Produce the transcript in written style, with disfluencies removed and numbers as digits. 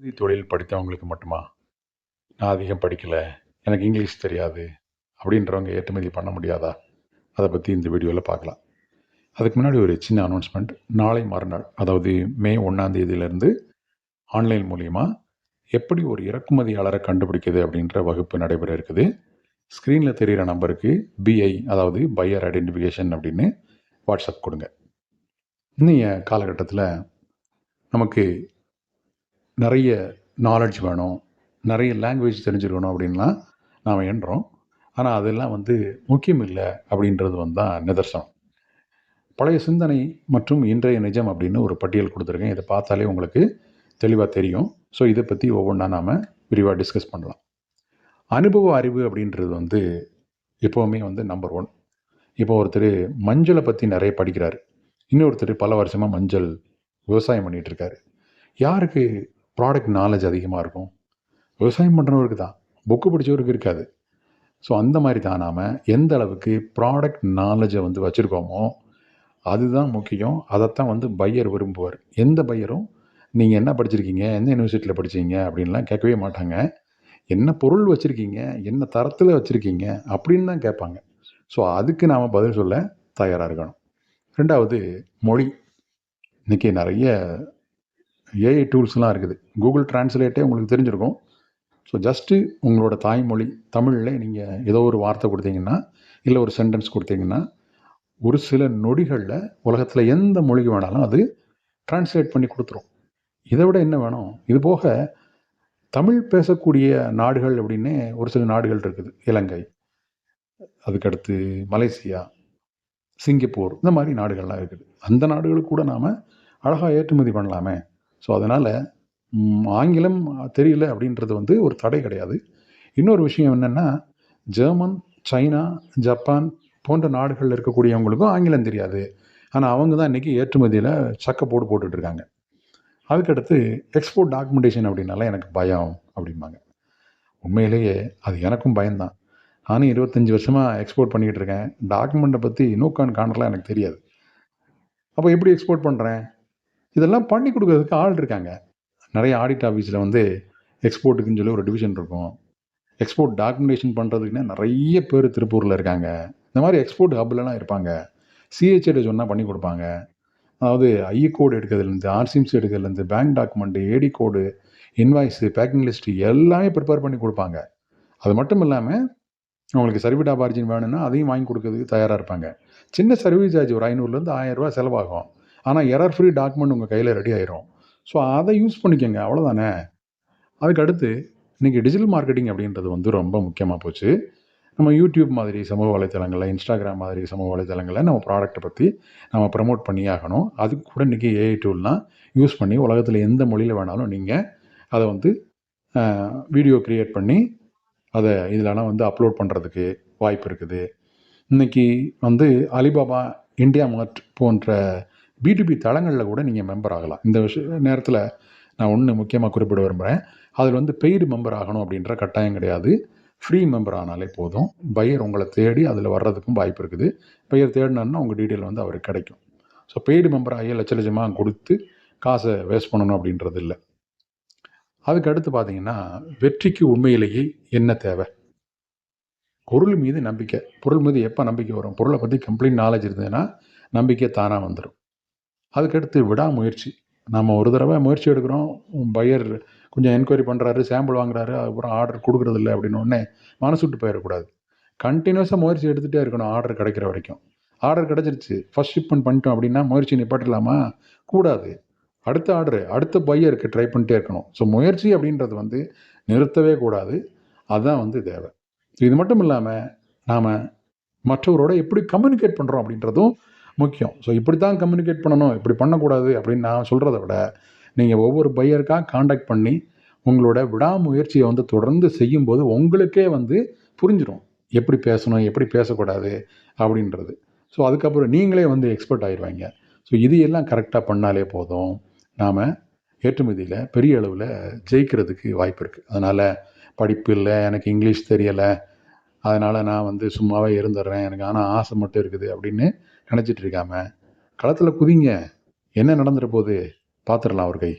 இறுதி தொழில் படித்தவங்களுக்கு மட்டுமா? நான் அதிகம் படிக்கல. எனக்கு இங்கிலீஷ் தெரியாது. அப்படின்றவங்க ஏற்றுமதி பண்ண முடியாதா? அத பத்தி இந்த வீடியோல பார்க்கலாம். அதுக்கு முன்னாடி ஒரு சின்ன அனௌன்ஸ்மென்ட். நாளை மறுநாள், அதாவது மே 1ஆம் தேதியிலிருந்து ஆன்லைன் மூலியமா எப்படி ஒரு இறக்குமதியாளர கண்டுபிடிக்கிறது அப்படின்ற வகுப்பு நடைபெற இருக்குது. ஸ்க்ரீன்ல தெரியிற நம்பருக்கு பிஐ, அதாவது பையர் ஐடென்டிஃபிகேஷன் அப்படின்னு வாட்ஸ்அப் கொடுங்க. இன்னைய காலகட்டத்தில நமக்கு நெறைய நாலெட்ஜ் வேணும். நெறைய லாங்குவேஜ் தெரிஞ்சிருக்கணும் அப்படின்லாம் நாம எண்றோம். ஆனா, அதெல்லாம் முக்கியம் இல்ல அப்படின்றது தான் நிதர்சனம். பழைய சிந்தனை மற்றும் இன்றைய நிஜம் அப்படின்னு ஒரு பட்டியல் குடுத்துருக்கேன். இத பார்த்தாலே உங்களுக்கு தெளிவா தெரியும். ஸோ, இத பத்தி ஒவ்வொன்னா நாம விரிவா டிஸ்கஸ் பண்ணலாம். அனுபவ அறிவு அப்படின்றது எப்பவுமே நம்பர் 1. இப்போ ஒருத்தரு மஞ்சள பத்தி நெறைய படிக்கிறாரு. இன்னொருத்தரு பல வருஷமா மஞ்சள் விவசாயம் பண்ணிட்டு இருக்காரு. யாருக்கு ப்ராடக்ட் நாலேட்ஜ் அதிகமா இருக்கும்? விவசாயம் பண்றவருக்கு தான். புக் படிச்சவருக்கு இருக்காது. ஸோ, அந்த மாரி தான் நாம எந்த அளவுக்கு ப்ராடக்ட் நாலேட்ஜ வச்சிருக்கோமோ, அதுதான் முக்கியம். அதத்தான் பையர் விரும்புவார். எந்த பையரும் நீங்க என்ன படிச்சிருக்கீங்க? எந்த யுனிவர்சிட்டில படிச்சீங்க? அப்படின்லாம் கேட்கவே மாட்டாங்க. என்ன பொருள் வச்சிருக்கீங்க? என்ன தரத்தில வச்சிருக்கீங்க? அப்படின்னு தான் கேட்பாங்க. ஸோ, அதுக்கு நாம பதில் சொல்ல தயாரா இருக்கணும். 2வது மொழி. இன்னைக்கு நெறைய ஏஐ டூல்ஸ்லாம் இருக்குது. கூகுள் டிரான்ஸ்லேட்டே உங்களுக்கு தெரிஞ்சிருக்கும். ஸோ, ஜஸ்ட்டு உங்களோட தாய்மொழி தமிழ்ல நீங்க ஏதோ ஒரு வார்த்தை குடுத்தீங்கன்னா, இல்ல ஒரு சென்டென்ஸ் குடுத்தீங்கன்னா, ஒரு சில நொடிகள்ல உலகத்தில எந்த மொழிக்கு வேணாலும் அது டிரான்ஸ்லேட் பண்ணி குடுத்துரும். இத விட என்ன வேணும்? இது போக தமிழ் பேசக்கூடிய நாடுகள் அப்படின்னே ஒரு சில நாடுகள் இருக்குது. இலங்கை, அதுக்கடுத்து மலேசியா, சிங்கப்பூர் இந்த மாரி நாடுகள்லாம் இருக்குது. அந்த நாடுகளுக்கு கூட நாம அழகா ஏற்றுமதி பண்ணலாமே! ஸோ, அதனால ஆங்கிலம் தெரியல அப்படின்றது ஒரு தடை கிடையாது. இன்னொரு விஷயம் என்னன்னா, ஜெர்மன், சைனா, ஜப்பான் போன்ற நாடுகள்ல இருக்கக்கூடியவங்களுக்கும் ஆங்கிலம் தெரியாது. ஆனா, அவங்க தான் இன்னைக்கு ஏற்றுமதியில சக்கப்போடு போட்டுட்டு இருக்காங்க. அதுக்கடுத்து எக்ஸ்போர்ட் டாக்குமெண்டேஷன் அப்படின்னாலே எனக்கு பயம் அப்படிம்பாங்க. உண்மையிலேயே அது எனக்கும் பயம் தான். நானும் 25 வருஷமா எக்ஸ்போர்ட் பண்ணிக்கிட்டு இருக்கேன். டாக்குமெண்ட்ட பத்தி நூக்கான் காணர்லாம் எனக்கு தெரியாது. அப்ப எப்படி எக்ஸ்போர்ட் பண்றேன்? இதெல்லாம் பண்ணி குடுக்குறதுக்கு ஆள் இருக்காங்க. நெறைய ஆடிட் ஆஃபீஸ்ல எக்ஸ்போர்ட்டுக்குன்னு சொல்லி ஒரு டிவிஷன் இருக்கும். எக்ஸ்போர்ட் டாக்குமெண்டேஷன் பண்ணுறதுக்குன்னே நெறைய பேர் திருப்பூர்ல இருக்காங்க. இந்த மாரி எக்ஸ்போர்ட் ஹப்லலாம் இருப்பாங்க. சிஹெச்எட்ட சொன்னா பண்ணி குடுப்பாங்க. அதாவது I quote எடுக்கிறதுலேருந்து, RCMC எடுக்கிறதுலேருந்து, bank document, AD code, invoice, packing list எல்லாமே ப்ரிப்பேர் பண்ணி குடுப்பாங்க. அது மட்டும் இல்லாம, உங்களுக்கு சர்டிஃபிகேட் ஆஃப் ஆரிஜின் வேணும்னா, அதையும் வாங்கி குடுக்கறதுக்கு தயாரா இருப்பாங்க. சின்ன சர்வீஸ் சார்ஜ் ஒரு ரூ. 500லேருந்து ரூ. 1000 செலவாகும். ஆனா, எரர் ஃப்ரீ டாக்குமெண்ட் உங்க கையில ரெடி ஆயிரும். ஸோ, அத யூஸ் பண்ணிக்கங்க. அவ்வளோதானே! அதுக்கு அடுத்து இன்னைக்கு டிஜிட்டல் மார்க்கெட்டிங் அப்படின்றது ரொம்ப முக்கியமா போச்சு. நம்ம யூடியூப் மாதிரி சமூக வலைத்தளங்கள்ல, இன்ஸ்டாகிராம் மாதிரி சமூக வலைத்தளங்கள்ல நம்ம ப்ராடக்ட்ட பத்தி நம்ம ப்ரமோட் பண்ணியே ஆகணும். அதுக்கு கூட இன்னைக்கு ஏஐ டூல்லாம் யூஸ் பண்ணி உலகத்தில எந்த மொழியில வேணாலும் நீங்க அத அ வீடியோ கிரியேட் பண்ணி, அத இதுலலாம் அப்லோட் பண்றதுக்கு வாய்ப்பு இருக்குது. இன்னைக்கு அலிபாபா, இந்தியா மார்ட் போன்ற பி2பி தளங்கள்ல கூட நீங்க மெம்பர் ஆகலாம். இந்த நேரத்தில நான் ஒண்ணு முக்கியமா குறிப்பிட விரும்புறேன். அதில பெய்டு மெம்பர் ஆகணும் அப்படின்ற கட்டாயம் கிடையாது. ஃப்ரீ மெம்பர் ஆனாலே போதும். பையர் உங்கள தேடி அதில வர்றதுக்கும் வாய்ப்பு இருக்குது. பையர் தேடுனாருன்னா உங்க டீட்டெயில் அவருக்கு கிடைக்கும். ஸோ, பெய்டு மெம்பர் ஆகி லட்ச லட்சமா குடுத்து காச வேஸ்ட் பண்ணணும் அப்படின்றது இல்ல. அதுக்கு அடுத்து பார்த்தீங்கன்னா, வெற்றிக்கு உண்மையிலேயே என்ன தேவை? பொருள் மீது நம்பிக்கை. பொருள் மீது எப்ப நம்பிக்கை வரும்? பொருள பத்தி கம்ப்ளீட் நாலேட்ஜ் இருந்ததுன்னா, நம்பிக்கை தானா வந்துரும். அதுக்கடுத்து விடாமுயற்சி. நம்ம ஒரு தடவ முயற்சி எடுக்கிறோம். பையர் கொஞ்சம் என்கொயரி பண்றாரு, சாம்பிள் வாங்குறாரு, அதுக்கப்புறம் ஆர்டர் குடுக்குறதில்ல அப்படின்னோனே மனசு விட்டு போயிறக்கூடாது. கன்டினியூஸா முயற்சி எடுத்துட்டே இருக்கணும் ஆர்டர் கிடைக்கிற வரைக்கும். ஆர்டர் கிடைச்சிருச்சு. ஃபர்ஸ்ட் ஷிப்மெண்ட் பண்ணிட்டோம் அப்படின்னா, முயற்சிய நிப்பாட்டிடலாமா? கூடாது. அடுத்த ஆர்டரு, அடுத்த பையருக்கு ட்ரை பண்ணிட்டே இருக்கணும். ஸோ, முயற்சி அப்படின்றது நிறுத்தவே கூடாது. அதான் தேவை. இது மட்டும் இல்லாம, நாம மற்றவரோட எப்படி கம்யூனிகேட் பண்றோம் அப்படின்றதும் முக்கியம். ஸோ, இப்படித்தான் கம்யூனிகேட் பண்ணணும், இப்படி பண்ணக்கூடாது அப்படின்னு நான் சொல்றத விட, நீங்க ஒவ்வொரு பையருக்கா கான்டாக்ட் பண்ணி, உங்களோட விடாமுயற்சிய தொடர்ந்து செய்யும்போது உங்களுக்கே புரிஞ்சிரும். எப்படி பேசணும், எப்படி பேசக்கூடாது அப்படின்றது. ஸோ, அதுக்கப்புறம் நீங்களே எக்ஸ்பர்ட் ஆயிருவீங்க. ஸோ, இது எல்லாம் கரெக்ட்டா பண்ணாலே போதும். நாம ஏற்றுமதியில பெரிய அளவுல ஜெயிக்கிறதுக்கு வாய்ப்பு இருக்கு. அதனால படிப்பு இல்ல, எனக்கு இங்கிலீஷ் தெரியல, அதனால நான் சும்மாவே இருந்துடுறேன். எனக்கு ஆனா ஆசை மட்டும் இருக்குது அப்படின்னு நினைச்சிட்டு இருக்காம, களத்துல குதிங்க. என்ன நடந்துற போது பார்த்துரலாம் ஒரு கை.